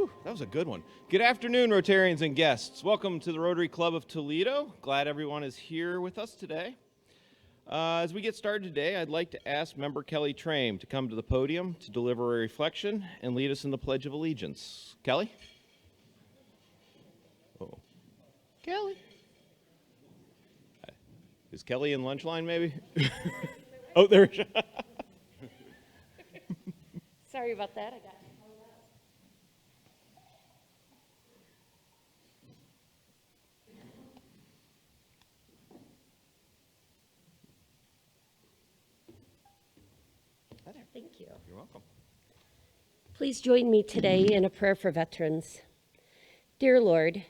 Whew, that was a good one. Good afternoon, Rotarians and guests. Welcome to the Rotary Club of Toledo. Glad everyone is here with us today. As we get started today, I'd like to ask Member Kelly Trame to come to the podium to deliver a reflection and lead us in the Pledge of Allegiance. Kelly? Oh, Kelly. Is Kelly in lunch line, maybe? Oh, there she is. Sorry about that. I got Thank you. You're welcome. Please join me today in a prayer for veterans. Dear Lord,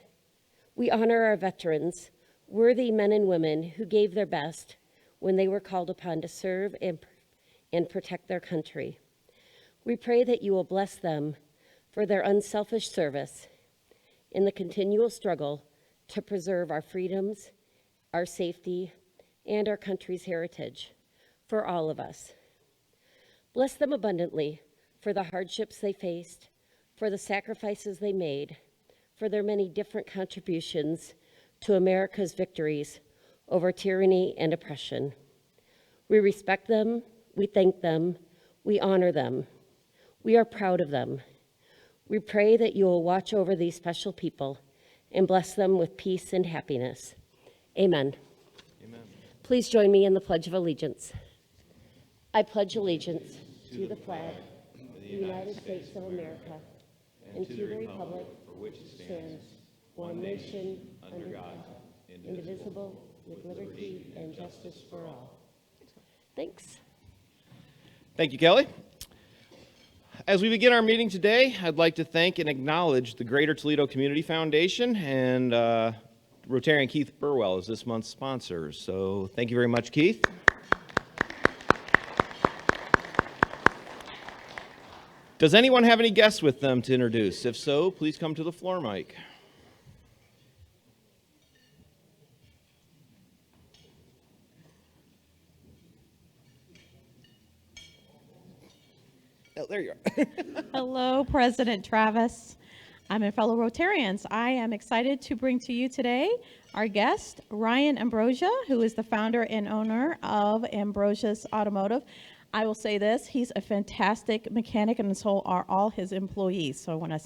we honor our veterans, worthy men and women who gave their best when they were called upon to serve and protect their country. We pray that you will bless them for their unselfish service in the continual struggle to preserve our freedoms, our safety, and our country's heritage for all of us. Bless them abundantly for the hardships they faced, for the sacrifices they made, for their many different contributions to America's victories over tyranny and oppression. We respect them, we thank them, we honor them. We are proud of them. We pray that you will watch over these special people and bless them with peace and happiness. Amen. Amen. Please join me in the Pledge of Allegiance. I pledge allegiance to the flag of the United States of America and to the republic for which it stands, one nation, under God, indivisible, with liberty and justice for all. Thanks. Thank you, Kelly. As we begin our meeting today, I'd like to thank and acknowledge the Greater Toledo Community Foundation and Rotarian Keith Burwell as this month's sponsors. So thank you very much, Keith. Does anyone have any guests with them to introduce? If so, please come to the floor mic. Oh, there you are. Hello, President Travis. I'm a fellow Rotarians. I am excited to bring to you today our guest, Ryan Ambrosia, who is the founder and owner of Ambrosia's Automotive. I will say this, he's a fantastic mechanic, and so are all his employees. So I want to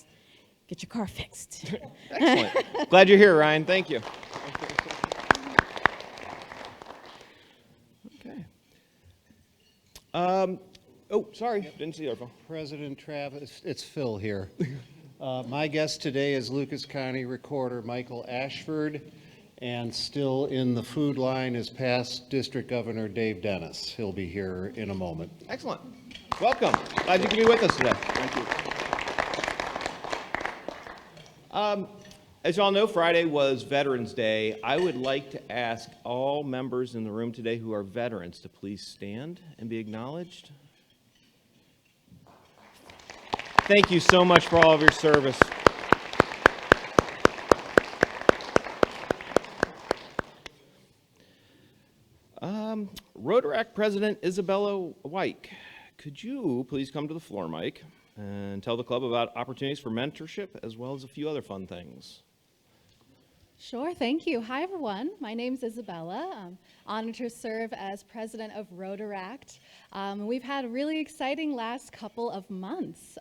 get your car fixed. Excellent. Glad you're here, Ryan. Thank you. Okay. Oh, sorry, didn't see our phone. President Travis, it's Phil here. My guest today is Lucas County Recorder Michael Ashford, and still in the food line is past District Governor Dave Dennis. He'll be here in a moment. Excellent. Welcome. Glad you can be with us today. Thank you. As you all know, Friday was Veterans Day. I would like to ask all members in the room today who are veterans to please stand and be acknowledged. Thank you so much for all of your service. Rotaract President Isabella Wyke, could you please come to the floor mic and tell the club about opportunities for mentorship as well as a few other fun things? Sure, thank you. Hi, everyone. My name's Isabella. I'm honored to serve as president of Rotaract. We've had a really exciting last couple of months,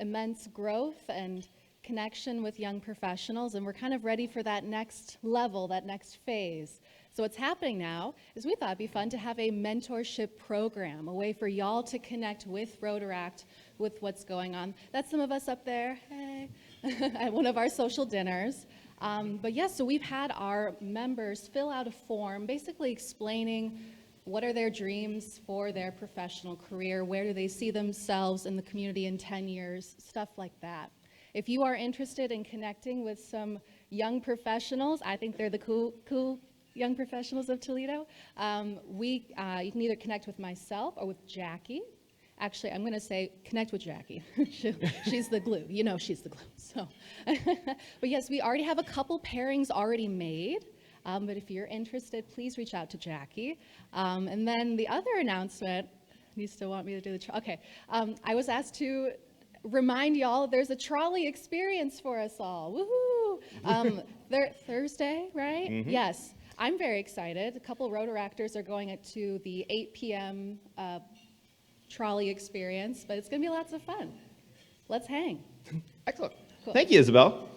immense growth and connection with young professionals, and we're kind of ready for that next level, that next phase. So what's happening now is we thought it'd be fun to have a mentorship program, a way for y'all to connect with Rotaract, with what's going on. That's some of us up there, hey, at one of our social dinners. But yes, so we've had our members fill out a form basically explaining what are their dreams for their professional career, where do they see themselves in the community in 10 years, stuff like that. If you are interested in connecting with some young professionals, I think they're the cool young professionals of Toledo, you can either connect with myself or with Jackie. Actually, I'm going to say connect with Jackie. She's the glue. You know she's the glue. So, but yes, we already have a couple pairings already made. But if you're interested, please reach out to Jackie. And then the other announcement, you still want me to do the, okay. I was asked to remind y'all there's a trolley experience for us all. Woohoo! Thursday, right? Mm-hmm. Yes. I'm very excited. A couple Rotaractors are going to the 8 p.m. Trolley experience, but it's going to be lots of fun. Let's hang. Excellent. Cool. Thank you, Isabel.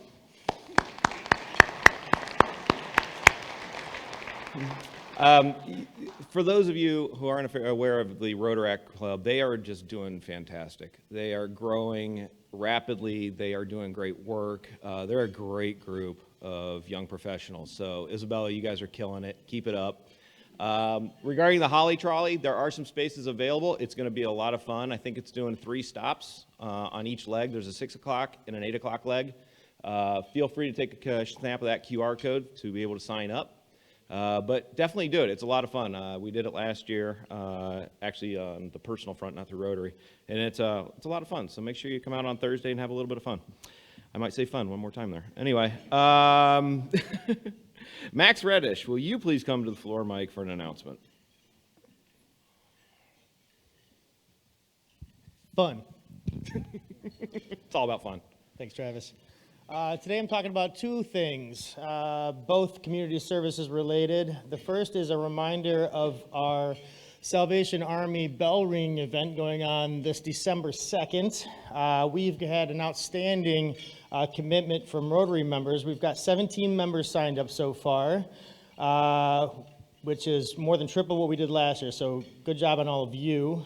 For those of you who aren't aware of the Rotaract Club, they are just doing fantastic. They are growing rapidly. They are doing great work. They're a great group of young professionals. So, Isabella, you guys are killing it. Keep it up. Regarding the Holly Trolley, there are some spaces available. It's going to be a lot of fun. I think it's doing 3 stops on each leg. There's a 6 o'clock and an 8 o'clock leg. Feel free to take a snap of that QR code to be able to sign up. But definitely do it. It's a lot of fun. We did it last year, actually on the personal front, not the Rotary. And it's a lot of fun. So make sure you come out on Thursday and have a little bit of fun. I might say fun one more time there. Anyway, Max Reddish, will you please come to the floor, Mike, for an announcement? Fun. It's all about fun. Thanks, Travis. Today I'm talking about 2 things, both community services related. The first is a reminder of our Salvation Army bell ring event going on this December 2nd. We've had an outstanding commitment from Rotary members. We've got 17 members signed up so far, which is more than triple what we did last year, so good job on all of you.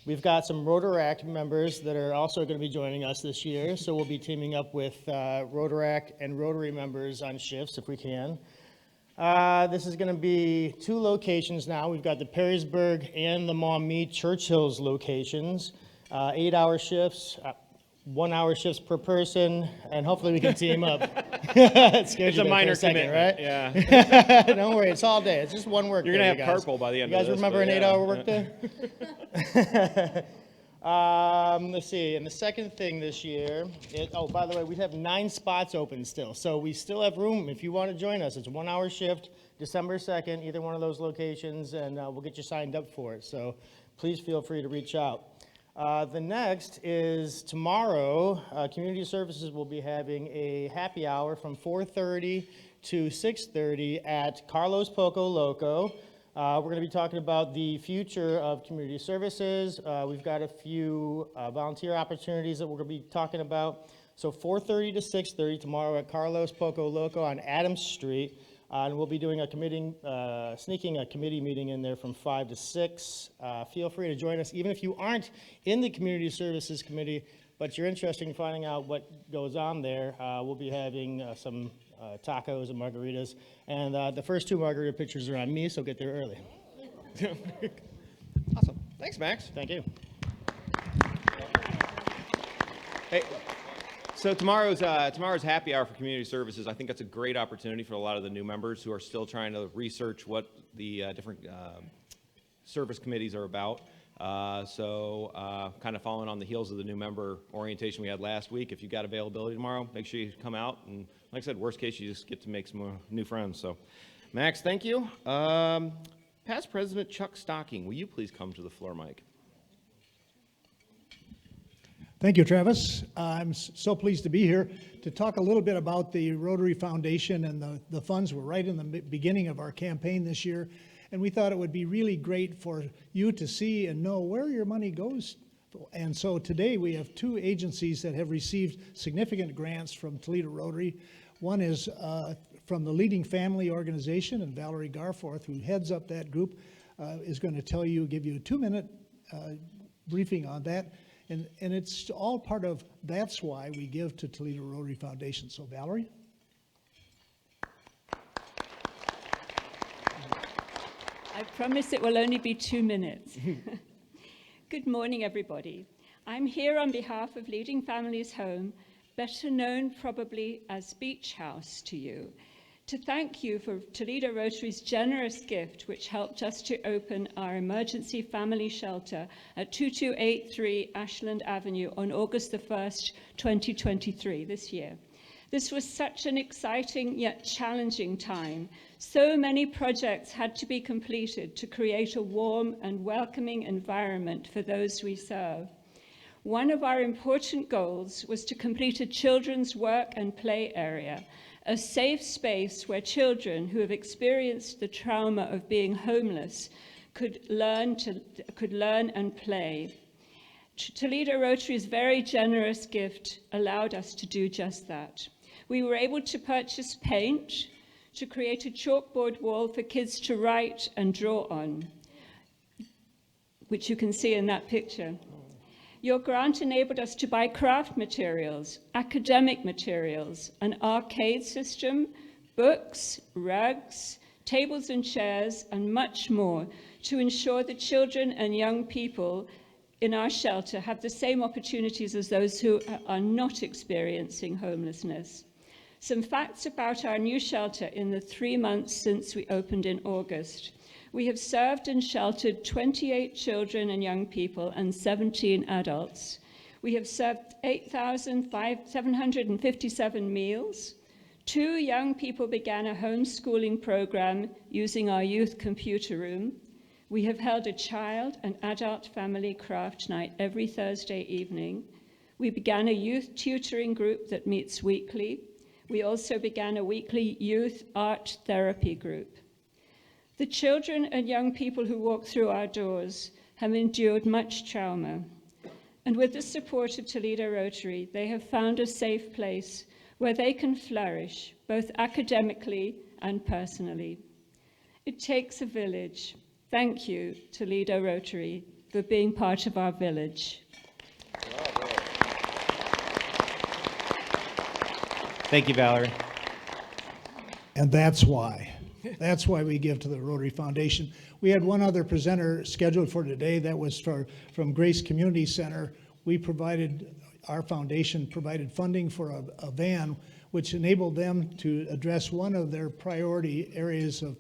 We've got some Rotaract members that are also going to be joining us this year, so we'll be teaming up with Rotaract and Rotary members on shifts if we can. This is going to be 2 locations now. We've got the Perrysburg and the Maumee Church Hills locations, 8-hour shifts, 1-hour shifts per person, and hopefully we can team up. It's a minor commitment, right? Yeah. Don't worry, it's all day. It's just one work You're day. going to you have guys. carpool by the end You of guys this. remember but an yeah. 8-hour work day? Let's see, and the second thing this year, by the way, we have 9 spots open still, so we still have room if you want to join us. It's a 1-hour shift, December 2nd, either one of those locations, and we'll get you signed up for it, so please feel free to reach out. The next is tomorrow, Community Services will be having a happy hour from 4:30 to 6:30 at Carlos Poco Loco. We're going to be talking about the future of community services. We've got a few volunteer opportunities that we're going to be talking about. So 4:30 to 6:30 tomorrow at Carlos Poco Loco on Adams Street. And we'll be doing sneaking a committee meeting in there from 5 to 6. Feel free to join us, even if you aren't in the Community Services Committee, but you're interested in finding out what goes on there. We'll be having some tacos and margaritas. And the first 2 margarita pictures are on me, so get there early. Awesome. Thanks, Max. Thank you. Hey, so tomorrow's happy hour for community services. I think that's a great opportunity for a lot of the new members who are still trying to research what the different service committees are about. Kind of following on the heels of the new member orientation we had last week. If you've got availability tomorrow, make sure you come out. And like I said, worst case, you just get to make some more new friends. So, Max, thank you. Past President Chuck Stocking, will you please come to the floor, Mike? Thank you, Travis. I'm so pleased to be here to talk a little bit about the Rotary Foundation and the funds. We're right in the beginning of our campaign this year, and we thought it would be really great for you to see and know where your money goes. And so today we have 2 agencies that have received significant grants from Toledo Rotary. One is from the Leading Family Organization, and Valerie Garforth, who heads up that group, is going to give you a 2-minute briefing on that. And it's all part of, that's why we give to Toledo Rotary Foundation. So Valerie? I promise it will only be 2 minutes. Good morning, everybody. I'm here on behalf of Leading Families Home, better known probably as Beach House to you, to thank you for Toledo Rotary's generous gift, which helped us to open our emergency family shelter at 2283 Ashland Avenue on August the 1st, 2023, this year. This was such an exciting yet challenging time. So many projects had to be completed to create a warm and welcoming environment for those we serve. One of our important goals was to complete a children's work and play area, a safe space where children who have experienced the trauma of being homeless could learn and play. Toledo Rotary's very generous gift allowed us to do just that. We were able to purchase paint, to create a chalkboard wall for kids to write and draw on, which you can see in that picture. Your grant enabled us to buy craft materials, academic materials, an arcade system, books, rugs, tables and chairs, and much more to ensure that children and young people in our shelter have the same opportunities as those who are not experiencing homelessness. Some facts about our new shelter in the 3 months since we opened in August. We have served and sheltered 28 children and young people and 17 adults. We have served 8,757 meals. 2 young people began a homeschooling program using our youth computer room. We have held a child and adult family craft night every Thursday evening. We began a youth tutoring group that meets weekly. We also began a weekly youth art therapy group. The children and young people who walk through our doors have endured much trauma. And with the support of Toledo Rotary, they have found a safe place where they can flourish, both academically and personally. It takes a village. Thank you, Toledo Rotary, for being part of our village. Thank you, Valerie. And that's why. That's why we give to the Rotary Foundation. We had one other presenter scheduled for today. That was from Grace Community Center. Our foundation provided funding for a van, which enabled them to address one of their priority areas of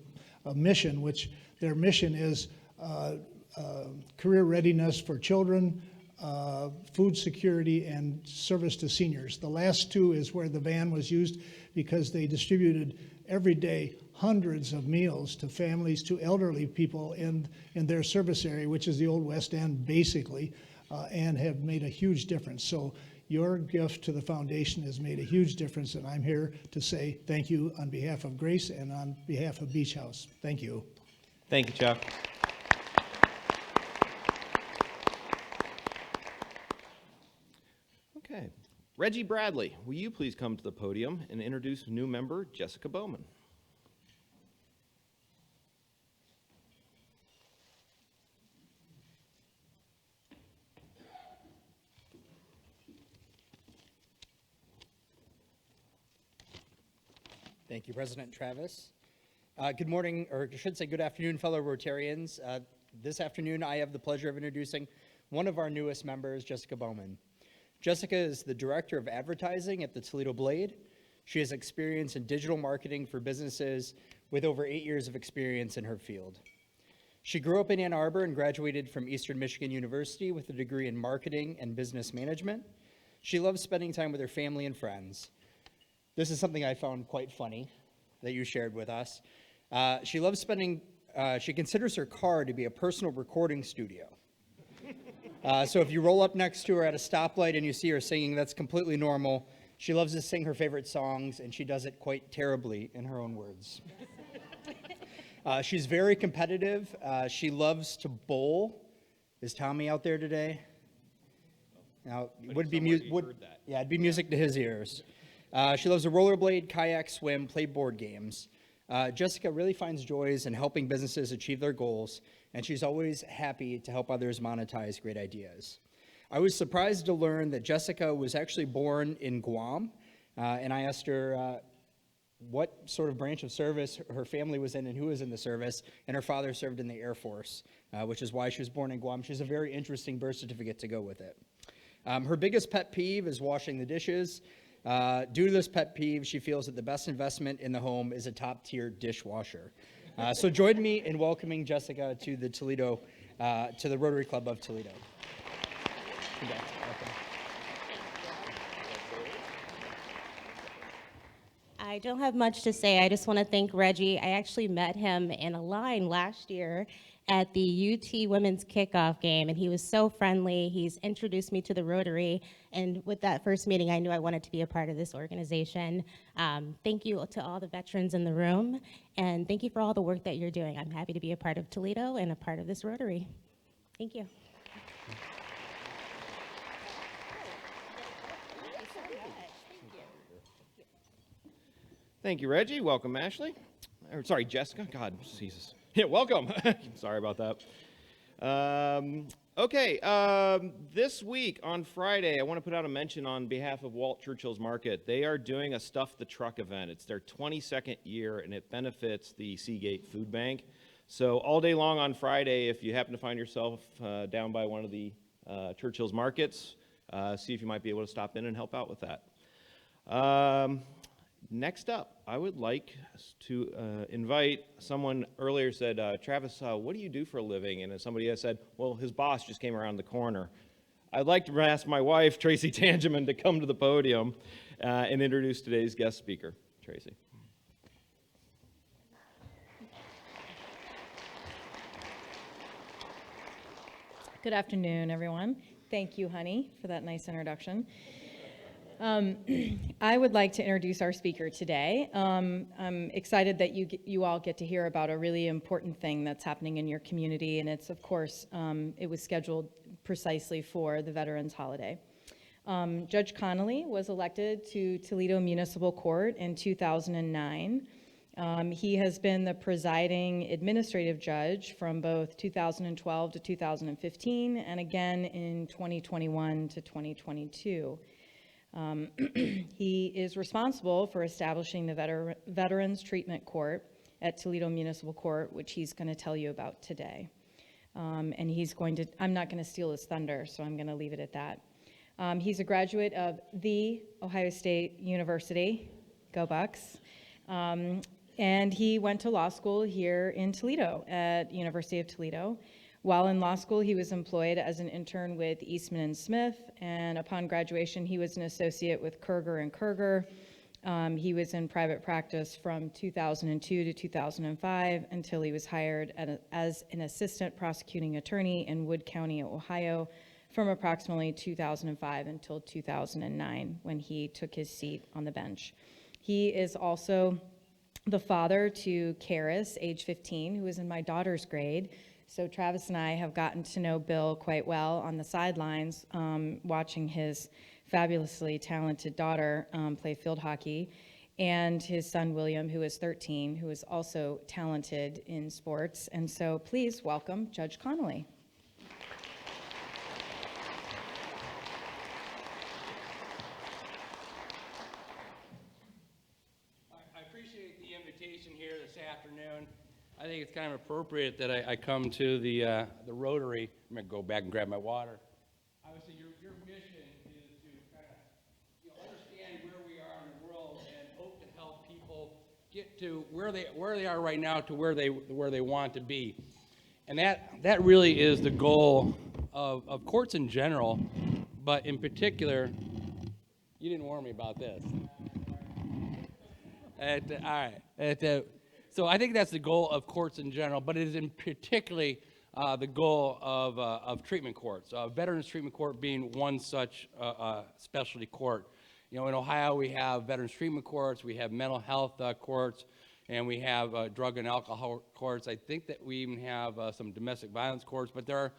mission, which their mission is career readiness for children, food security, and service to seniors. The last 2 is where the van was used because they distributed every day hundreds of meals to families, to elderly people in their service area, which is the Old West End, basically, and have made a huge difference. So your gift to the foundation has made a huge difference, and I'm here to say thank you on behalf of Grace and on behalf of Beach House. Thank you. Thank you, Chuck. Okay. Reggie Bradley, will you please come to the podium and introduce new member Jessica Bowman? Thank you, President Travis. Good morning, or I should say good afternoon, fellow Rotarians. This afternoon, I have the pleasure of introducing one of our newest members, Jessica Bowman. Jessica is the Director of Advertising at the Toledo Blade. She has experience in digital marketing for businesses with over 8 years of experience in her field. She grew up in Ann Arbor and graduated from Eastern Michigan University with a degree in marketing and business management. She loves spending time with her family and friends. This is something I found quite funny that you shared with us. She considers her car to be a personal recording studio. So if you roll up next to her at a stoplight and you see her singing, that's completely normal. She loves to sing her favorite songs, and she does it quite terribly, in her own words. She's very competitive. She loves to bowl. Is Tommy out there today? Now, it'd be music to his ears. She loves to rollerblade, kayak, swim, play board games. Jessica really finds joys in helping businesses achieve their goals, and she's always happy to help others monetize great ideas. I was surprised to learn that Jessica was actually born in Guam, and I asked her what sort of branch of service her family was in and who was in the service, and her father served in the Air Force, which is why she was born in Guam. She has a very interesting birth certificate to go with it. Her biggest pet peeve is washing the dishes. Due to this pet peeve, she feels that the best investment in the home is a top-tier dishwasher. So join me in welcoming Jessica to the Rotary Club of Toledo. I don't have much to say. I just want to thank Reggie. I actually met him in a line last year at the UT women's kickoff game, and he was so friendly. He's introduced me to the Rotary, and with that first meeting, I knew I wanted to be a part of this organization. Thank you to all the veterans in the room, and thank you for all the work that you're doing. I'm happy to be a part of Toledo and a part of this Rotary. Thank you. Thank you, Reggie. Welcome, Ashley. Or, sorry, Jessica. God, Jesus. Yeah, welcome. Sorry about that. This week on Friday, I want to put out a mention on behalf of Walt Churchill's Market. They are doing a Stuff the Truck event. It's their 22nd year, and it benefits the Seagate Food Bank. So all day long on Friday, if you happen to find yourself down by one of the Churchill's Markets, see if you might be able to stop in and help out with that. Next up, I would like to invite someone earlier said, Travis, what do you do for a living? And somebody has said, well, his boss just came around the corner. I'd like to ask my wife, Tracy Tangeman, to come to the podium and introduce today's guest speaker. Tracy. Good afternoon, everyone. Thank you, honey, for that nice introduction. I would like to introduce our speaker today. I'm excited that you all get to hear about a really important thing that's happening in your community, and it's, of course, it was scheduled precisely for the Veterans Holiday. Judge Connelly was elected to Toledo Municipal Court in 2009. He has been the presiding administrative judge from both 2012 to 2015, and again in 2021 to 2022. He is responsible for establishing the Veterans Treatment Court at Toledo Municipal Court, which he's going to tell you about today. And he's going to, I'm not going to steal his thunder, so I'm going to leave it at that. He's a graduate of The Ohio State University, go Bucks, and he went to law school here in Toledo at University of Toledo. While in law school, he was employed as an intern with Eastman and Smith, and upon graduation, he was an associate with Kerger and Kerger. He was in private practice from 2002 to 2005 until he was hired as an assistant prosecuting attorney in Wood County, Ohio, from approximately 2005 until 2009, when he took his seat on the bench. He is also the father to Karis, age 15, who is in my daughter's grade. So Travis and I have gotten to know Bill quite well on the sidelines, watching his fabulously talented daughter play field hockey, and his son William, who is 13, who is also talented in sports. And so please welcome Judge Connelly. I appreciate the invitation here this afternoon. I think it's kind of appropriate that I come to the Rotary. I'm going to go back and grab my water. Obviously, your mission is to kind of understand where we are in the world and hope to help people get to where they are right now to where they want to be. And that really is the goal of courts in general, but in particular, you didn't warn me about this. All right. So I think that's the goal of courts in general, but it is in particularly the goal of treatment courts. Veterans Treatment Court being one such specialty court. You know, in Ohio we have veterans treatment courts, we have mental health courts, and we have drug and alcohol courts. I think that we even have some domestic violence courts, but they're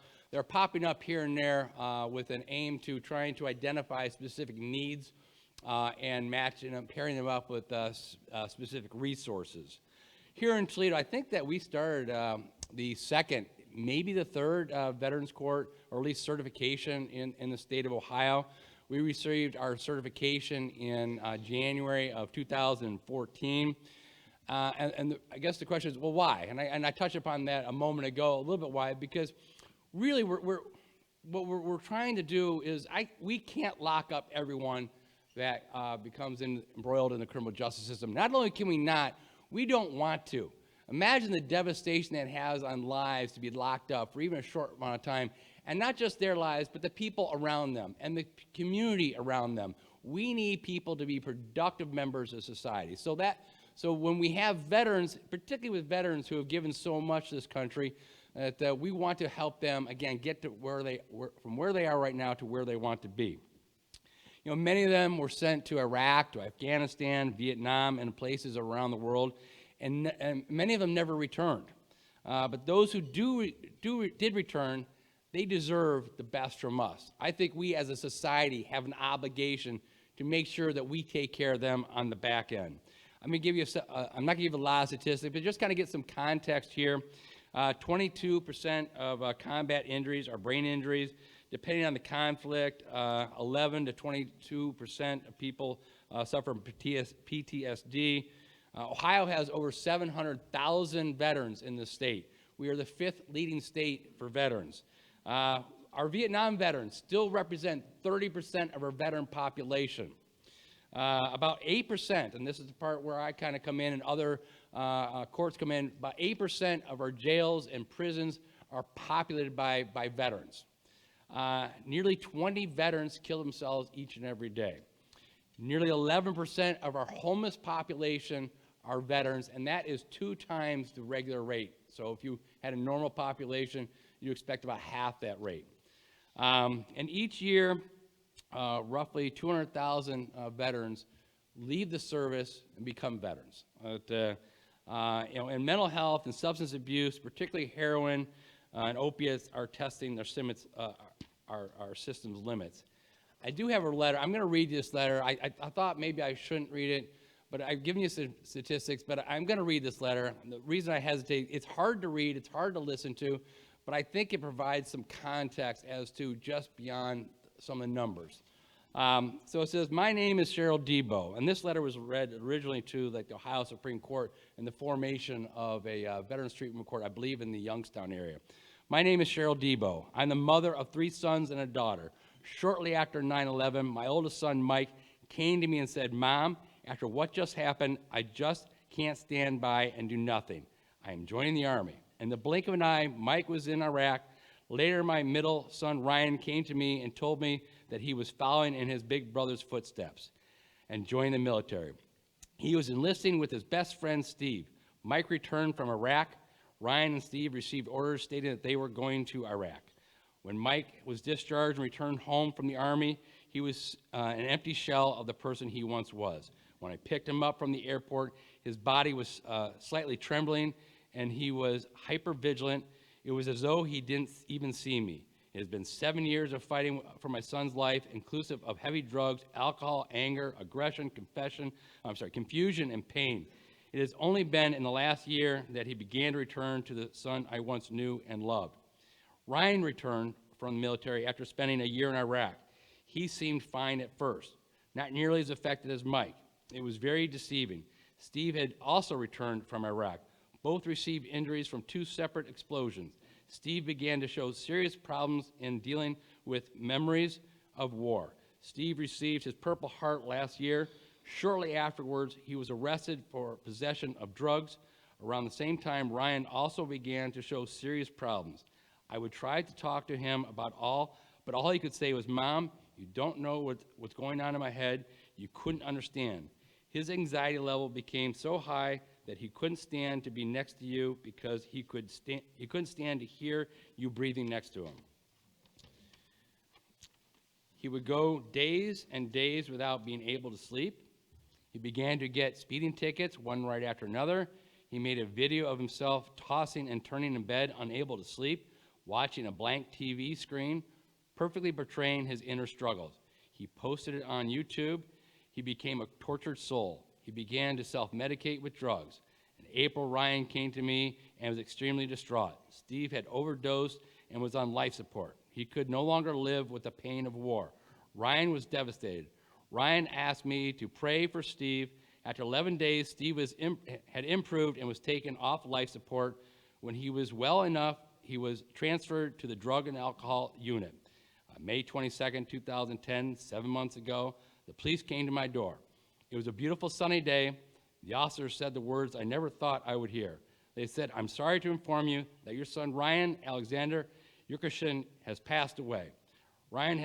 popping up here and there with an aim to trying to identify specific needs and matching them, pairing them up with specific resources. Here in Toledo, I think that we started the second, maybe the third Veterans Court, or at least certification in the state of Ohio. We received our certification in January of 2014. And I guess the question is, well, why? And I touched upon that a moment ago, a little bit why, because really what we're trying to do is we can't lock up everyone that becomes embroiled in the criminal justice system. Not only can we not, we don't want to. Imagine the devastation that has on lives to be locked up for even a short amount of time, and not just their lives, but the people around them and the community around them. We need people to be productive members of society. So when we have veterans, particularly with veterans who have given so much to this country, that we want to help them, again, get to from where they are right now to where they want to be. You know, many of them were sent to Iraq, to Afghanistan, Vietnam, and places around the world, and many of them never returned. But those who did return, they deserve the best from us. I think we as a society have an obligation to make sure that we take care of them on the back end. I'm not going to give you a lot of statistics, but just kind of get some context here. 22% of combat injuries are brain injuries. Depending on the conflict, 11 to 22% of people suffer from PTSD. Ohio has over 700,000 veterans in the state. We are the 5th leading state for veterans. Our Vietnam veterans still represent 30% of our veteran population. About 8%, and this is the part where I kind of come in and other courts come in, about 8% of our jails and prisons are populated by veterans. Nearly 20 veterans kill themselves each and every day. Nearly 11% of our homeless population are veterans, and that is 2 times the regular rate. So if you had a normal population, you expect about half that rate. And each year, roughly 200,000 veterans leave the service and become veterans. And mental health and substance abuse, particularly heroin and opiates, are testing their our system's limits. I do have a letter. I'm going to read this letter. I thought maybe I shouldn't read it, but I've given you some statistics, but I'm going to read this letter. The reason I hesitate, it's hard to read, it's hard to listen to, but I think it provides some context as to just beyond some of the numbers. So it says, my name is Cheryl Debo, and this letter was read originally to the Ohio Supreme Court in the formation of a Veterans Treatment Court, I believe in the Youngstown area. My name is Cheryl Debo. I'm the mother of 3 sons and a daughter. Shortly after 9/11, my oldest son, Mike, came to me and said, Mom, after what just happened, I just can't stand by and do nothing. I am joining the Army. In the blink of an eye, Mike was in Iraq. Later, my middle son, Ryan, came to me and told me that he was following in his big brother's footsteps and joined the military. He was enlisting with his best friend, Steve. Mike returned from Iraq. Ryan and Steve received orders stating that they were going to Iraq. When Mike was discharged and returned home from the Army, he was an empty shell of the person he once was. When I picked him up from the airport, his body was slightly trembling, and he was hypervigilant. It was as though he didn't even see me. It has been 7 years of fighting for my son's life, inclusive of heavy drugs, alcohol, anger, aggression, confusion, and pain. It has only been in the last year that he began to return to the son I once knew and loved. Ryan returned from the military after spending a year in Iraq. He seemed fine at first, not nearly as affected as Mike. It was very deceiving. Steve had also returned from Iraq. Both received injuries from 2 separate explosions. Steve began to show serious problems in dealing with memories of war. Steve received his Purple Heart last year. Shortly afterwards, he was arrested for possession of drugs. Around the same time, Ryan also began to show serious problems. I would try to talk to him about but all he could say was, Mom, you don't know what's going on in my head. You couldn't understand. His anxiety level became so high that he couldn't stand to be next to you because he couldn't stand to hear you breathing next to him. He would go days and days without being able to sleep. He began to get speeding tickets, one right after another. He made a video of himself tossing and turning in bed, unable to sleep, watching a blank TV screen, perfectly portraying his inner struggles. He posted it on YouTube. He became a tortured soul. He began to self-medicate with drugs. In April, Ryan came to me and was extremely distraught. Steve had overdosed and was on life support. He could no longer live with the pain of war. Ryan was devastated. Ryan asked me to pray for Steve. After 11 days, Steve had improved and was taken off life support. When he was well enough, he was transferred to the drug and alcohol unit. May 22nd, 2010, 7 months ago, the police came to my door. It was a beautiful sunny day. The officers said the words I never thought I would hear. They said, I'm sorry to inform you that your son, Ryan Alexander Yurkishin, has passed away. Ryan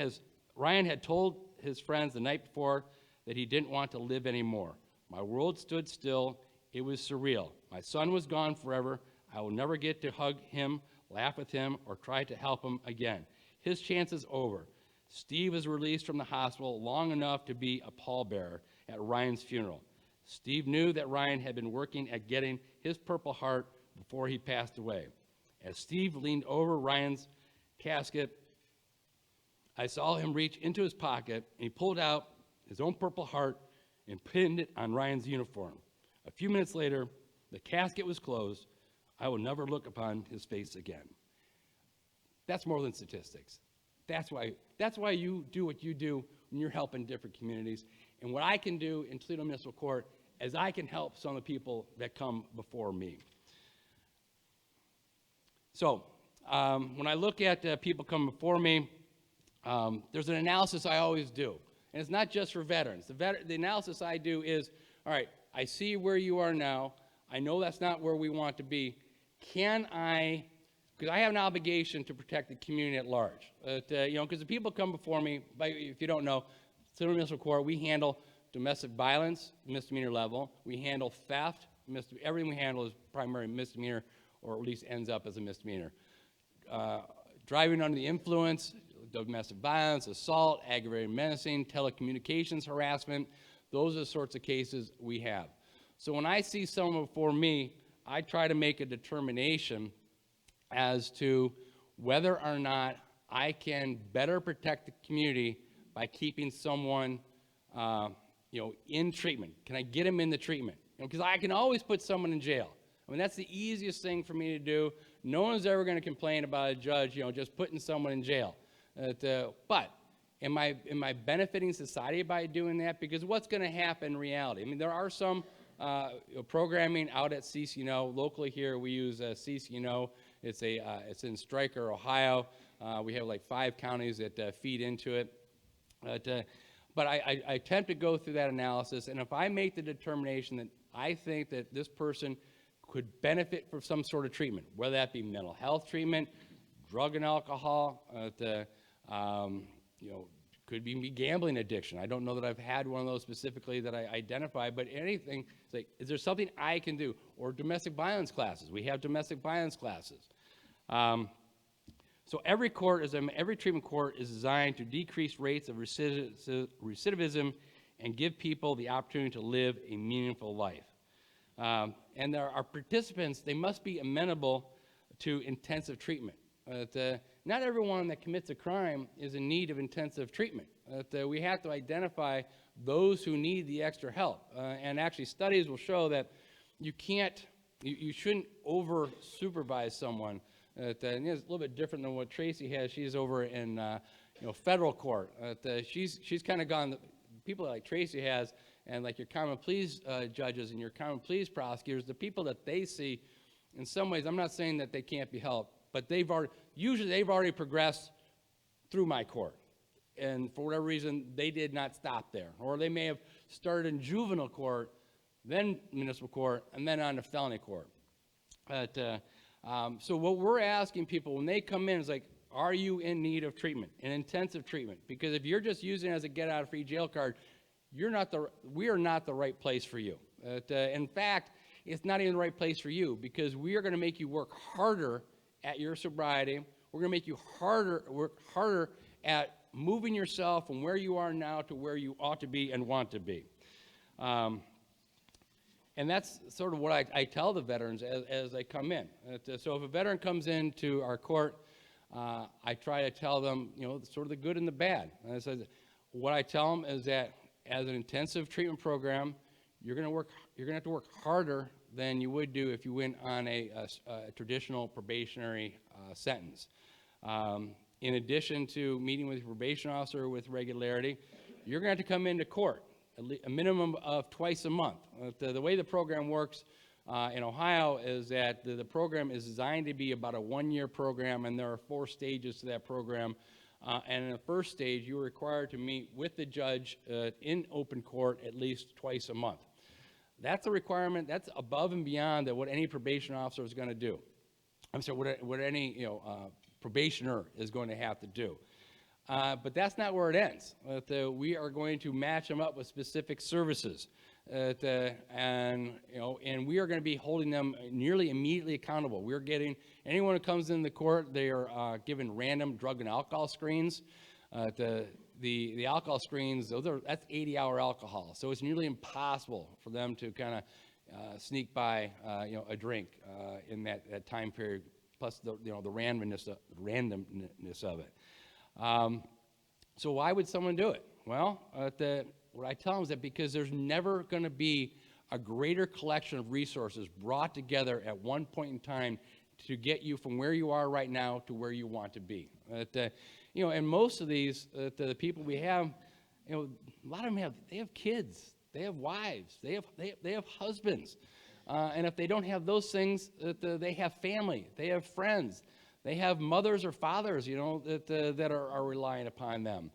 had told his friends the night before that he didn't want to live anymore. My world stood still. It was surreal. My son was gone forever. I will never get to hug him, laugh with him, or try to help him again. His chance is over. Steve was released from the hospital long enough to be a pallbearer at Ryan's funeral. Steve knew that Ryan had been working at getting his Purple Heart before he passed away. As Steve leaned over Ryan's casket, I saw him reach into his pocket, and he pulled out his own Purple Heart and pinned it on Ryan's uniform. A few minutes later, the casket was closed. I will never look upon his face again. That's more than statistics. That's why you do what you do when you're helping different communities. And what I can do in Toledo Municipal Court is I can help some of the people that come before me. So when I look at people coming before me, there's an analysis I always do. And it's not just for veterans. The analysis I do is, all right, I see where you are now. I know that's not where we want to be. Can I, because I have an obligation to protect the community at large. Because the people come before me, if you don't know, Toledo Municipal Court, we handle domestic violence, misdemeanor level. We handle theft, everything we handle is primary misdemeanor, or at least ends up as a misdemeanor. Driving under the influence, domestic violence, assault, aggravated menacing, telecommunications harassment, those are the sorts of cases we have. So when I see someone before me, I try to make a determination as to whether or not I can better protect the community by keeping someone in treatment. Can I get them in the treatment? Because I can always put someone in jail. I mean, that's the easiest thing for me to do. No one's ever going to complain about a judge, just putting someone in jail. But am I benefiting society by doing that? Because what's going to happen in reality? I mean, there are some programming out at CCNO. Locally here, we use CCNO. It's in Stryker, Ohio. We have like 5 counties that feed into it. But I attempt to go through that analysis, and if I make the determination that I think that this person could benefit from some sort of treatment, whether that be mental health treatment, drug and alcohol, could be gambling addiction. I don't know that I've had one of those specifically that I identify, but anything, it's like, is there something I can do? Or domestic violence classes. We have domestic violence classes. So every treatment court is designed to decrease rates of recidivism and give people the opportunity to live a meaningful life. And there are participants, they must be amenable to intensive treatment. Not everyone that commits a crime is in need of intensive treatment. We have to identify those who need the extra help. And actually studies will show that you shouldn't over-supervise someone. And it's a little bit different than what Tracy has. She's over in federal court. She's kind of gone, people like Tracy has, and like your common pleas judges and your common pleas prosecutors, the people that they see, in some ways, I'm not saying that they can't be helped, but they've already progressed through my court. And for whatever reason, they did not stop there. Or they may have started in juvenile court, then municipal court, and then on to felony court. So what we're asking people when they come in is like, are you in need of treatment, an intensive treatment? Because if you're just using it as a get-out-of-free jail card, we are not the right place for you. In fact, it's not even the right place for you, because we are going to make you work harder at your sobriety. We're going to make you work harder at moving yourself from where you are now to where you ought to be and want to be. And that's sort of what I tell the veterans as they come in. So if a veteran comes into our court, I try to tell them, sort of the good and the bad. And what I tell them is that as an intensive treatment program, you're going to have to work harder than you would do if you went on a traditional probationary sentence. In addition to meeting with your probation officer with regularity, you're going to have to come into court a minimum of twice a month. The way the program works in Ohio is that the program is designed to be about a 1-year program, and there are 4 stages to that program. And in the first stage, you're required to meet with the judge in open court at least twice a month. That's a requirement. That's above and beyond what any probation officer is going to do. I'm sorry, what any probationer is going to have to do. But that's not where it ends. We are going to match them up with specific services. And we are going to be holding them nearly immediately accountable. We're getting, anyone who comes in the court, they are given random drug and alcohol screens. The alcohol screens, that's 80-hour alcohol. So it's nearly impossible for them to kind of sneak by, a drink in that time period, plus the randomness of it. So why would someone do it? Well, what I tell them is that because there's never going to be a greater collection of resources brought together at one point in time to get you from where you are right now to where you want to be. And most of these, the people we have, a lot of them have kids, they have wives, they have husbands, and if they don't have those things, they have family, they have friends, they have mothers or fathers, that are relying upon them.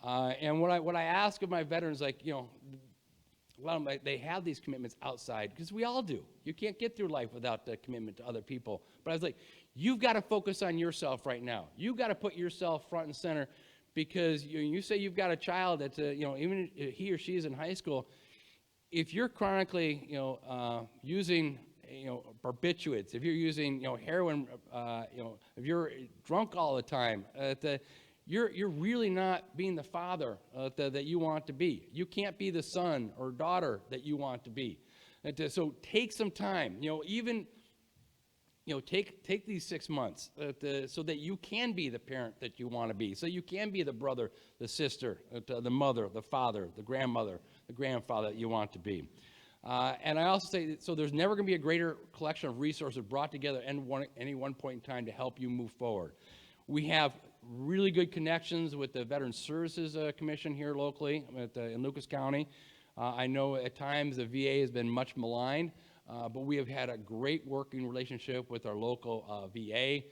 And what I ask of my veterans, a lot of them, they have these commitments outside, because we all do. You can't get through life without the commitment to other people. But I was like, you've got to focus on yourself right now. You've got to put yourself front and center, because you say you've got a child that's, even if he or she is in high school, if you're chronically, using, barbiturates, if you're using, heroin, if you're drunk all the time, you're really not being the father that you want to be. You can't be the son or daughter that you want to be. So take some time, take these 6 months so that you can be the parent that you want to be. So you can be the brother, the sister, the mother, the father, the grandmother, the grandfather that you want to be. And I also say, so there's never going to be a greater collection of resources brought together at any one point in time to help you move forward. We have really good connections with the Veterans Services Commission here locally in Lucas County. I know at times the VA has been much maligned, but we have had a great working relationship with our local VA.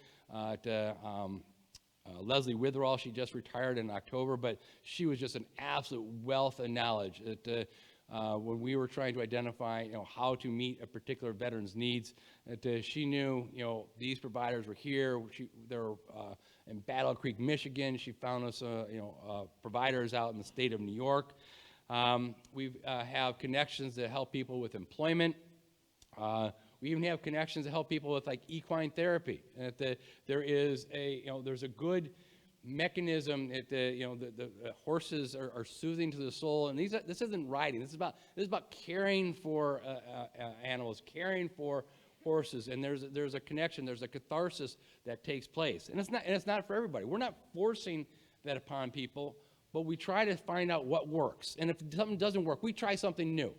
Leslie Witherall, she just retired in October, but she was just an absolute wealth of knowledge. When we were trying to identify, how to meet a particular veteran's needs, she knew, these providers were here. They're in Battle Creek, Michigan. She found us, providers out in the state of New York. We have connections that help people with employment. We even have connections that help people with equine therapy. There is there's a good mechanism that the horses are soothing to the soul, and this isn't riding. This is about caring for animals, caring for horses, and there's a connection, there's a catharsis that takes place, and it's not for everybody. We're not forcing that upon people, but we try to find out what works, and if something doesn't work, we try something new.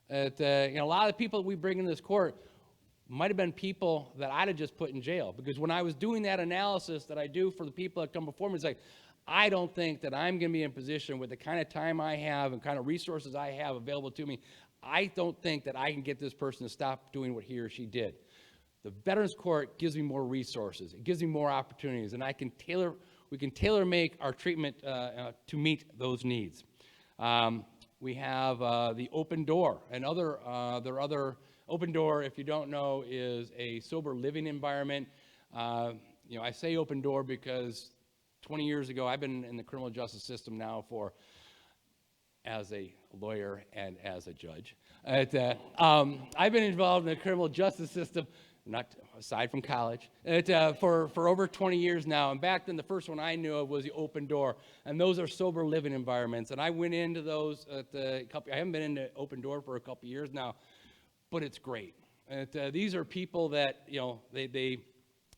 A lot of the people that we bring into this court might have been people that I'd have just put in jail, because when I was doing that analysis that I do for the people that come before me, it's like, I don't think that I'm going to be in position with the kind of time I have and kind of resources I have available to me. I don't think that I can get this person to stop doing what he or she did. The Veterans Court gives me more resources. It gives me more opportunities, and we can tailor make our treatment to meet those needs. We have the Open Door, and there are other. Open Door, if you don't know, is a sober living environment. I say Open Door because 20 years ago, I've been in the criminal justice system now as a lawyer and as a judge. I've been involved in the criminal justice system, not aside from college, for over 20 years now. And back then, the first one I knew of was the Open Door, and those are sober living environments. And I went into those I haven't been into Open Door for a couple years now, but it's great. These are people that, they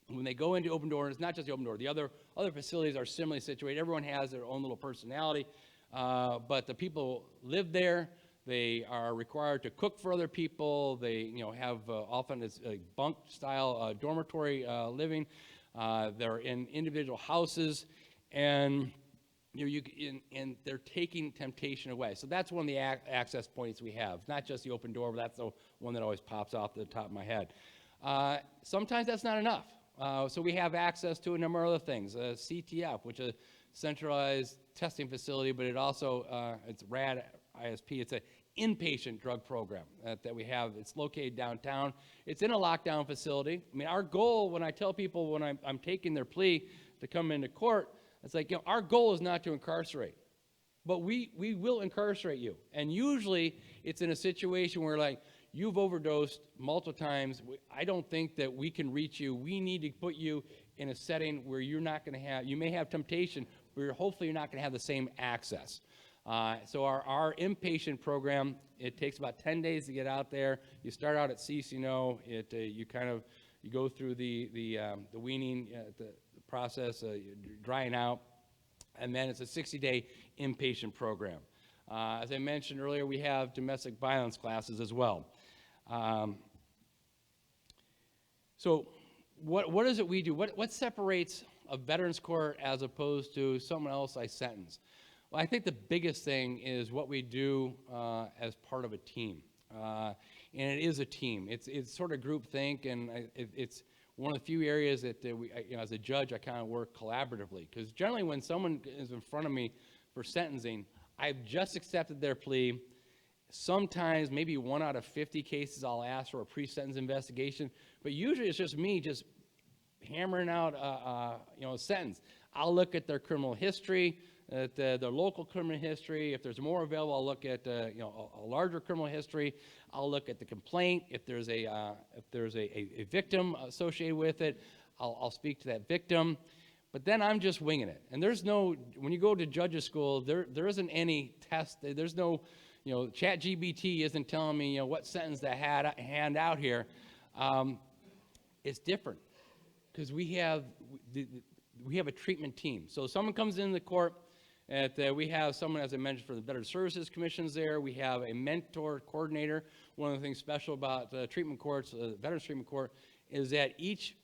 when they go into Open Door, and it's not just the Open Door, the other facilities are similarly situated. Everyone has their own little personality, but the people live there. They are required to cook for other people. They, have often it's a bunk-style dormitory living. They're in individual houses, and and they're taking temptation away. So that's one of the access points we have. It's not just the Open Door, but that's the one that always pops off the top of my head. Sometimes that's not enough. So we have access to a number of other things. CTF, which is a centralized testing facility, but it also, it's RAD ISP. It's an inpatient drug program that we have. It's located downtown. It's in a lockdown facility. I mean, our goal, when I tell people when I'm taking their plea to come into court, It's like, our goal is not to incarcerate, but we will incarcerate you. And usually it's in a situation where, like, you've overdosed multiple times. I don't think that we can reach you. We need to put you in a setting where you're not going to have, you may have temptation, but hopefully you're not going to have the same access. So our inpatient program, it takes about 10 days to get out there. You start out at CCNO. You go through the weaning the process, drying out, and then it's a 60-day inpatient program. As I mentioned earlier, we have domestic violence classes as well. So what is it we do? What separates a veterans court as opposed to someone else I sentence? Well, I think the biggest thing is what we do as part of a team. And it is a team. It's sort of groupthink, and it's one of the few areas that as a judge, I kind of work collaboratively. Because generally when someone is in front of me for sentencing, I've just accepted their plea. Sometimes, maybe 1 out of 50 cases, I'll ask for a pre-sentence investigation. But usually it's just me just hammering out a sentence. I'll look at their criminal history, at their local criminal history. If there's more available, I'll look at a larger criminal history. I'll look at the complaint. If there's a victim associated with it, I'll speak to that victim. But then I'm just winging it. And there's no, when you go to judges school, there isn't any test. There's no, ChatGPT isn't telling me, what sentence to hand out here. It's different because we have a treatment team. So someone comes into the court, we have someone, as I mentioned, for the Veteran Services Commissions there. We have a mentor coordinator. One of the things special about treatment courts, Veterans Treatment Court, is that each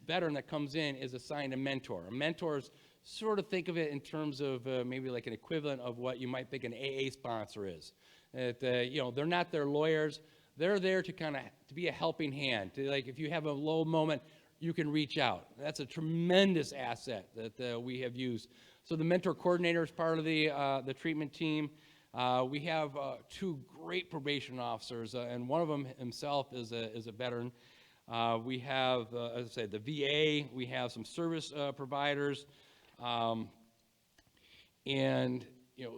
veteran that comes in is assigned a mentor. A mentor is sort of, think of it in terms of maybe like an equivalent of what you might think an AA sponsor is. They're not their lawyers. They're there to to be a helping hand. Like if you have a low moment, you can reach out. That's a tremendous asset that we have used. So the mentor coordinator is part of the treatment team. We have 2 great probation officers, and one of them himself is a veteran. We have, as I said, the VA. We have some service providers, and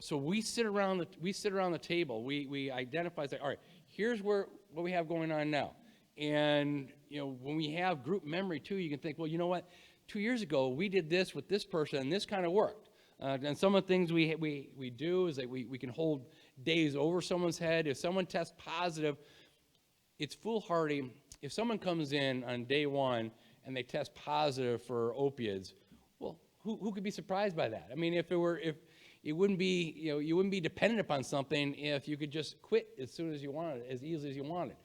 so we sit around the table. We identify, say, all right, here's what we have going on now. And when we have group memory too, you can think, well, you know what? 2 years ago we did this with this person, and this kind of worked. And some of the things we do is that we can hold days over someone's head. If someone tests positive, it's foolhardy. If someone comes in on day 1 and they test positive for opiates, well, who could be surprised by that? I mean, if it wouldn't be, you wouldn't be dependent upon something if you could just quit as soon as you wanted, as easily as you wanted.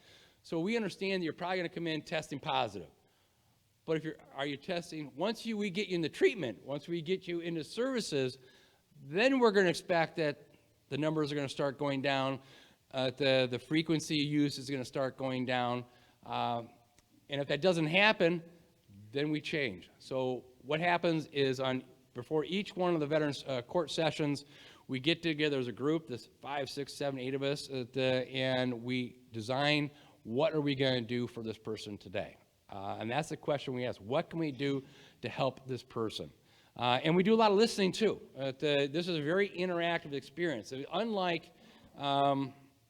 So we understand that you're probably going to come in testing positive. But are you testing, once we get you into treatment, once we get you into services, then we're going to expect that the numbers are going to start going down, the frequency of use is going to start going down, and if that doesn't happen, then we change. So what happens is before each one of the veterans court sessions, we get together as a group, there's 5, 6, 7, 8 of us, and we design what are we going to do for this person today. And that's the question we ask. What can we do to help this person? And we do a lot of listening, too. This is a very interactive experience. Unlike a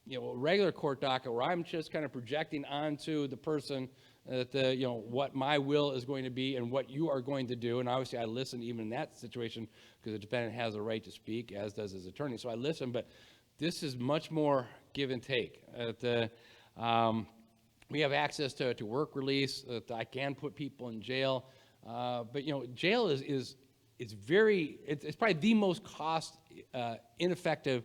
regular court docket where I'm just kind of projecting onto the person what my will is going to be and what you are going to do. And obviously I listen even in that situation because the defendant has a right to speak, as does his attorney. So I listen, but this is much more give and take. We have access to work release. I can put people in jail, but jail is it's probably the most cost ineffective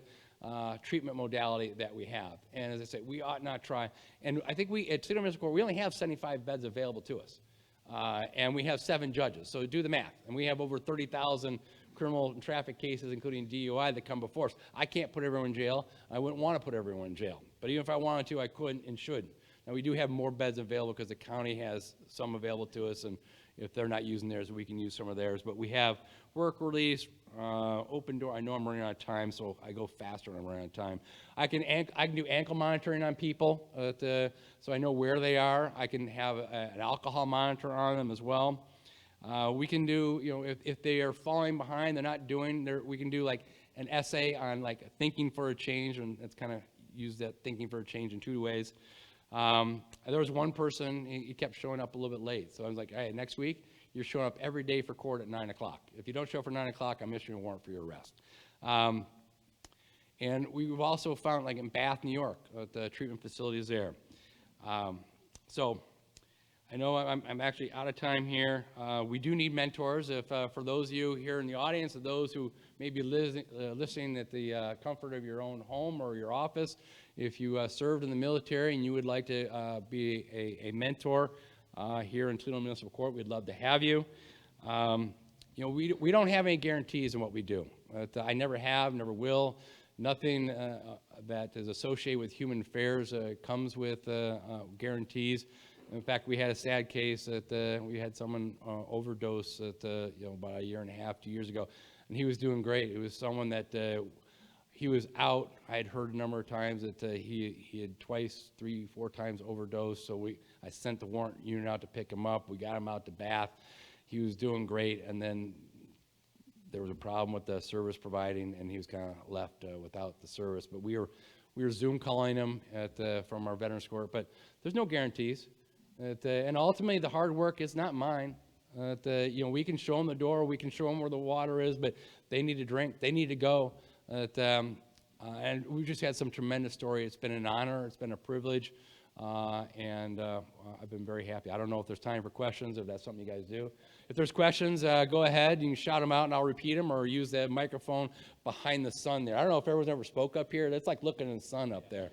treatment modality that we have. And as I say, we ought not try. And I think at Toledo Municipal Court, we only have 75 beds available to us, and we have 7 judges. So do the math. And we have over 30,000 criminal and traffic cases, including DUI, that come before us. I can't put everyone in jail. I wouldn't want to put everyone in jail. But even if I wanted to, I couldn't and shouldn't. Now, we do have more beds available because the county has some available to us, and if they're not using theirs, we can use some of theirs. But we have work release, open door. I know I'm running out of time, so I go faster when I'm running out of time. I can do ankle monitoring on people, so I know where they are. I can have an alcohol monitor on them as well. We can do, if they are falling behind, they're not doing, we can do like an essay on like thinking for a change, and that's kind of use that thinking for a change in 2 ways. There was one person, he kept showing up a little bit late. So I was like, hey, next week, you're showing up every day for court at 9 o'clock. If you don't show up for 9 o'clock, I'm issuing a warrant for your arrest. And we've also found, like in Bath, New York, at the treatment facilities there. So I know I'm actually out of time here. We do need mentors. If for those of you here in the audience, and those who may be listening at the comfort of your own home or your office, if you served in the military and you would like to be a mentor here in Toledo Municipal Court, we'd love to have you. We don't have any guarantees in what we do. I never have, never will. Nothing that is associated with human affairs comes with guarantees. In fact, we had a sad case that we had someone overdose at about a year and a half, 2 years ago, and he was doing great. It was someone that he was out. I had heard a number of times that he had twice, 3, 4 times overdosed. So I sent the warrant unit out to pick him up. We got him out to Bath. He was doing great, and then there was a problem with the service providing, and he was kind of left without the service. But we were Zoom calling him from our Veterans Court, but there's no guarantees. And ultimately, the hard work is not mine. We can show them the door, we can show them where the water is, but they need to drink, they need to go. And we've just had some tremendous story. It's been an honor, it's been a privilege, and I've been very happy. I don't know if there's time for questions, if that's something you guys do. If there's questions, go ahead, you can shout them out and I'll repeat them, or use that microphone behind the sun there. I don't know if everyone's ever spoke up here. That's like looking in the sun up there.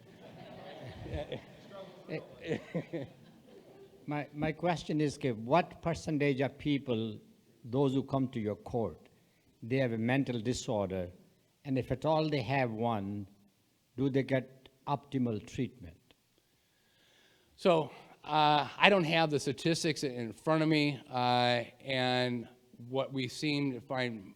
My question is, what percentage of people, those who come to your court, they have a mental disorder, and if at all they have one, do they get optimal treatment? So I don't have the statistics in front of me, and what we seem to find,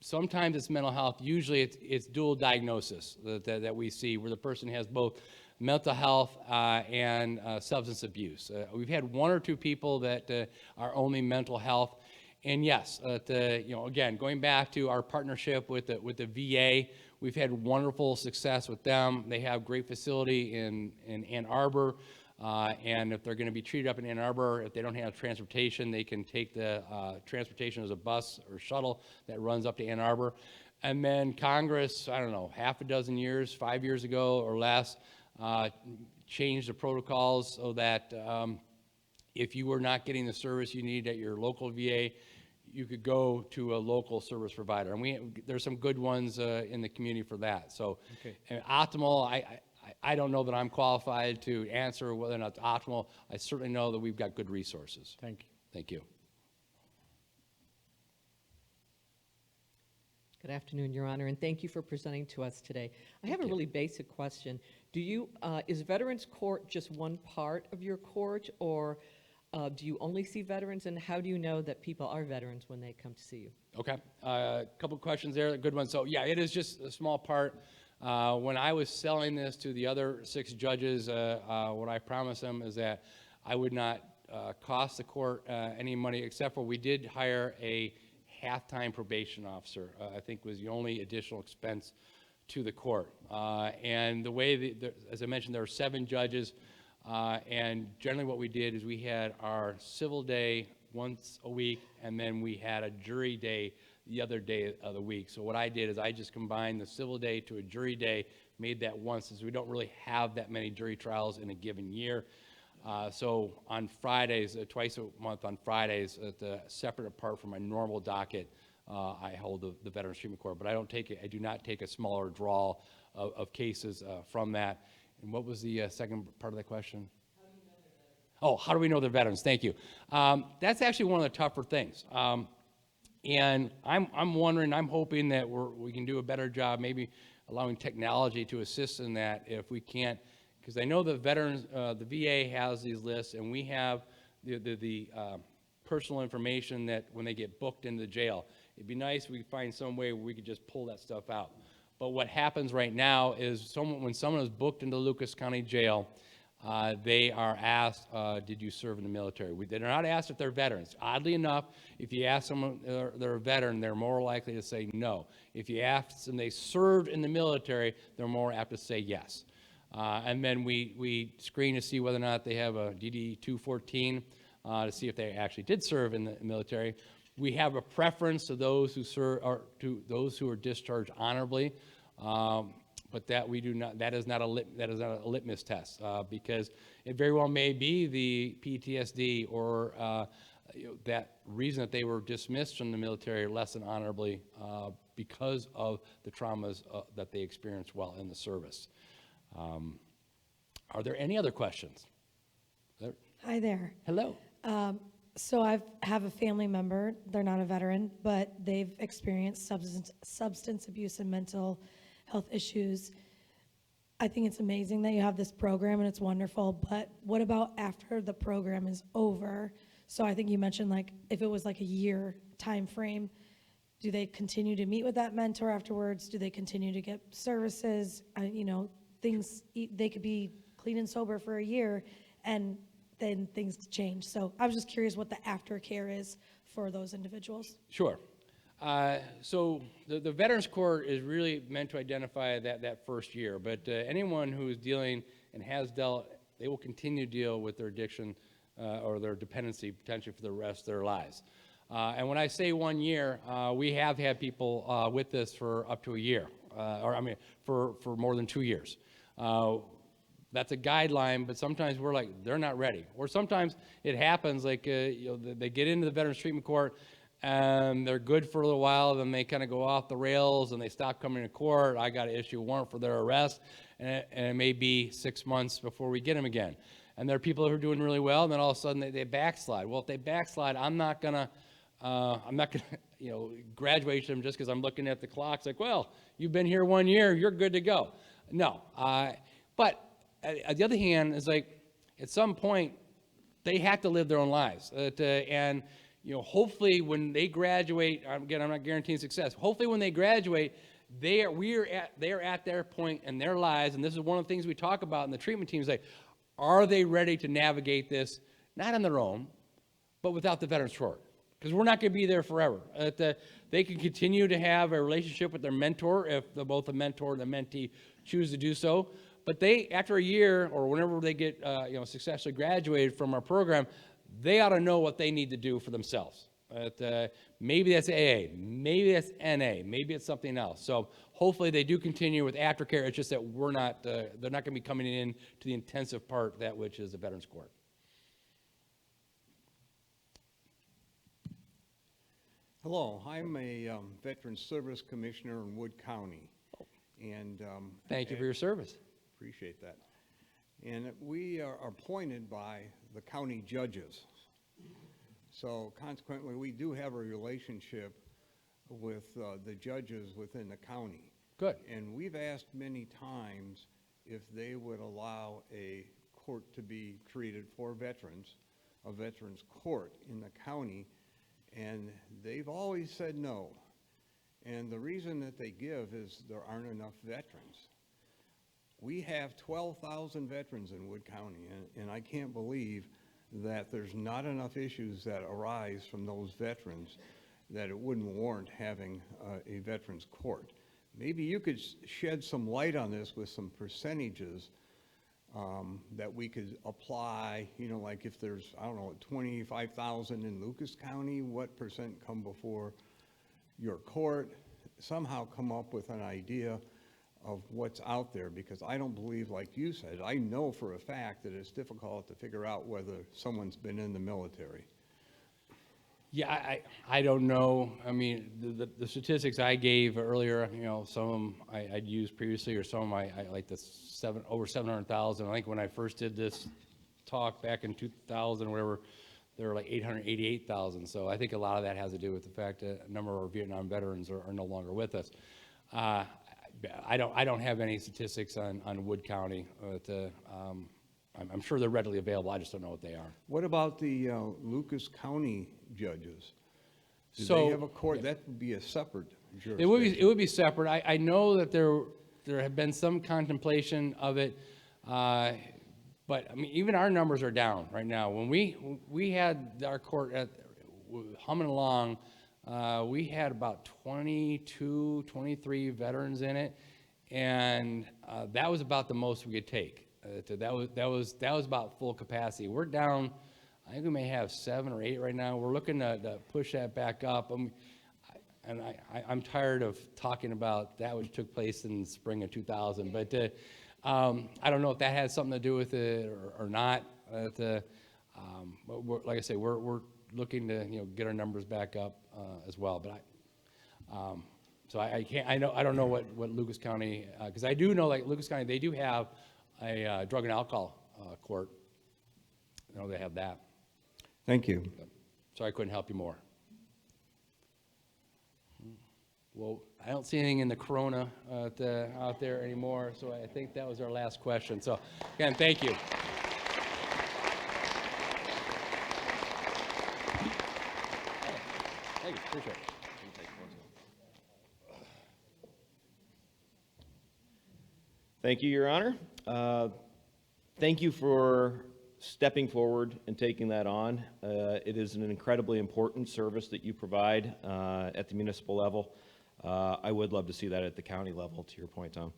sometimes it's mental health. Usually it's dual diagnosis that we see, where the person has both mental health and substance abuse. We've had 1 or 2 people that are only mental health. And yes, again, going back to our partnership with the VA, we've had wonderful success with them. They have great facility in Ann Arbor. And if they're going to be treated up in Ann Arbor, if they don't have transportation, they can take the transportation as a bus or shuttle that runs up to Ann Arbor. And then Congress, I don't know, 6 years, 5 years ago or less, changed the protocols so that if you were not getting the service you need at your local VA, you could go to a local service provider. And there's some good ones in the community for that. So optimal, I don't know that I'm qualified to answer whether or not it's optimal. I certainly know that we've got good resources. Thank you. Thank you. Good afternoon, Your Honor, and thank you for presenting to us today. I have a really basic question. Is Veterans Court just one part of your court, or do you only see veterans, and how do you know that people are veterans when they come to see you? Okay, a couple questions there, good one. So yeah, it is just a small part. When I was selling this to the other 6 judges, what I promised them is that I would not cost the court any money, except for we did hire a half-time probation officer, I think was the only additional expense to the court. And the way, as I mentioned, there are 7 judges, and generally what we did is we had our civil day once a week, and then we had a jury day the other day of the week. So what I did is I just combined the civil day to a jury day, made that once, since we don't really have that many jury trials in a given year. So on Fridays, twice a month on Fridays, separate apart from my normal docket, I hold the Veterans Treatment Court, but I do not take a smaller draw of cases from that. And what was the second part of that question? How do we know they're veterans? Thank you. That's actually one of the tougher things. And I'm wondering, I'm hoping that we can do a better job, maybe allowing technology to assist in that if we can't, because I know the veterans, the VA has these lists, and we have the personal information that when they get booked into jail. It'd be nice if we could find some way where we could just pull that stuff out. But what happens right now is when someone is booked into Lucas County Jail, they are asked, did you serve in the military? They're not asked if they're veterans. Oddly enough, if you ask someone they're a veteran, they're more likely to say no. If you ask them they served in the military, they're more apt to say yes. And then we screen to see whether or not they have a DD 214 to see if they actually did serve in the military. We have a preference to those who serve, or to those who are discharged honorably. But that we do not. That is not a litmus test because it very well may be the PTSD or that reason that they were dismissed from the military less than honorably because of the traumas that they experienced while in the service. Are there any other questions? Hi there. Hello. So I have a family member. They're not a veteran, but they've experienced substance abuse and mental health issues. I think it's amazing that you have this program and it's wonderful, but what about after the program is over? So I think you mentioned like if it was like a year time frame, do they continue to meet with that mentor afterwards? Do they continue to get services? You know, things, they could be clean and sober for a year and then things change. So I was just curious what the aftercare is for those individuals. Sure. So the Veterans Court is really meant to identify that first year, but anyone who is dealing and has dealt, they will continue to deal with their addiction or their dependency potentially for the rest of their lives. And when I say 1 year, we have had people with this for up to a year, or I mean for more than 2 years. That's a guideline, but sometimes we're like, they're not ready. Or sometimes it happens like, you know, they get into the Veterans Treatment Court and they're good for a little while, then they kind of go off the rails and they stop coming to court. I got to issue a warrant for their arrest, and it may be 6 months before we get them again. And there are people who are doing really well, and then all of a sudden they backslide. Well, if they backslide, I'm not gonna, you know, graduate them just because I'm looking at the clock. It's like, well, you've been here 1 year, you're good to go. No, but on the other hand, it's like at some point they have to live their own lives, and you know, hopefully when they graduate, again, I'm not guaranteeing success. Hopefully when they graduate, they are at their point in their lives, and this is one of the things we talk about in the treatment teams. Like, are they ready to navigate this, not on their own, but without the Veterans Court? Because we're not going to be there forever. They can continue to have a relationship with their mentor if both the mentor and the mentee choose to do so. But they, after a year or whenever they get you know, successfully graduated from our program, they ought to know what they need to do for themselves. Maybe that's AA, maybe that's NA, maybe it's something else. So hopefully they do continue with aftercare. It's just that we're not, they're not going to be coming in to the intensive part, that which is the Veterans Court. Hello, I'm a Veteran Service Commissioner in Wood County. And thank you for your service. Appreciate that. And we are appointed by the county judges. So consequently, we do have a relationship with the judges within the county. Good. And we've asked many times if they would allow a court to be created for veterans, a veterans court in the county, and they've always said no. And the reason that they give is there aren't enough veterans. We have 12,000 veterans in Wood County, and I can't believe that there's not enough issues that arise from those veterans that it wouldn't warrant having a veterans court. Maybe you could shed some light on this with some percentages that we could apply, you know, like if there's, I don't know, 25,000 in Lucas County, what percent come before your court? Somehow come up with an idea of what's out there, because I don't believe, like you said, I know for a fact that it's difficult to figure out whether someone's been in the military. Yeah, I don't know. I mean, the statistics I gave earlier, you know, some of them I'd used previously, or some of them I like the over 700,000. I think when I first did this talk back in 2000 or whatever, there were like 888,000. So I think a lot of that has to do with the fact that a number of our Vietnam veterans are no longer with us. I don't have any statistics on Wood County, but I'm sure they're readily available. I just don't know what they are. What about the Lucas County judges? Do So, they have a court? yeah. That would be a separate jurisdiction. It would be separate. I know that there have been some contemplation of it. But I mean, even our numbers are down right now. When we had our court humming along, we had about 22, 23 veterans in it, and that was about the most we could take. That was about full capacity. We're down. I think we may have 7 or 8 right now. We're looking to push that back up. I'm tired of talking about that which took place in the spring of 2000. But I don't know if that has something to do with it or not. But like I say, we're looking to get our numbers back up as well. But so I can't. I don't know what Lucas County, because I do know like Lucas County, they do have a drug and alcohol court. I know they have that. Thank you. Sorry I couldn't help you more. Well, I don't see anything in the corona out there anymore, so I think that was our last question. So, again, thank you. Thank you. Appreciate it. Thank you, Your Honor. Thank you for stepping forward and taking that on. It is an incredibly important service that you provide at the municipal level. I would love to see that at the county level, to your point, Tom.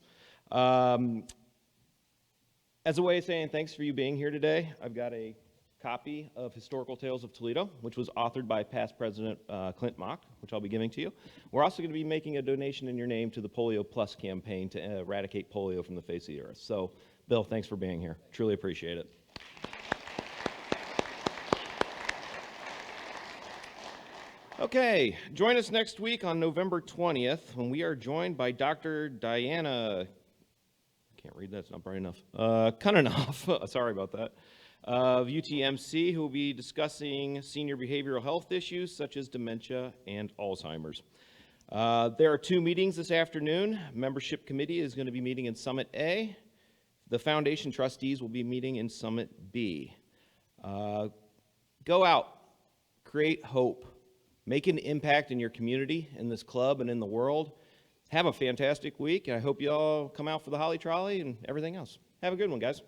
As a way of saying thanks for you being here today, I've got a copy of Historical Tales of Toledo, which was authored by past President Clint Mock, which I'll be giving to you. We're also going to be making a donation in your name to the Polio Plus campaign to eradicate polio from the face of the earth. So, Bill, thanks for being here. Truly appreciate it. Okay, join us next week on November 20th when we are joined by Dr. Diana, I can't read that, it's not bright enough, Connelly, sorry about that, of UTMC, who will be discussing senior behavioral health issues such as dementia and Alzheimer's. There are 2 meetings this afternoon. Membership committee is going to be meeting in Summit A. The foundation trustees will be meeting in Summit B. Go out, create hope. Make an impact in your community, in this club, and in the world. Have a fantastic week, and I hope you all come out for the Holly Trolley and everything else. Have a good one, guys.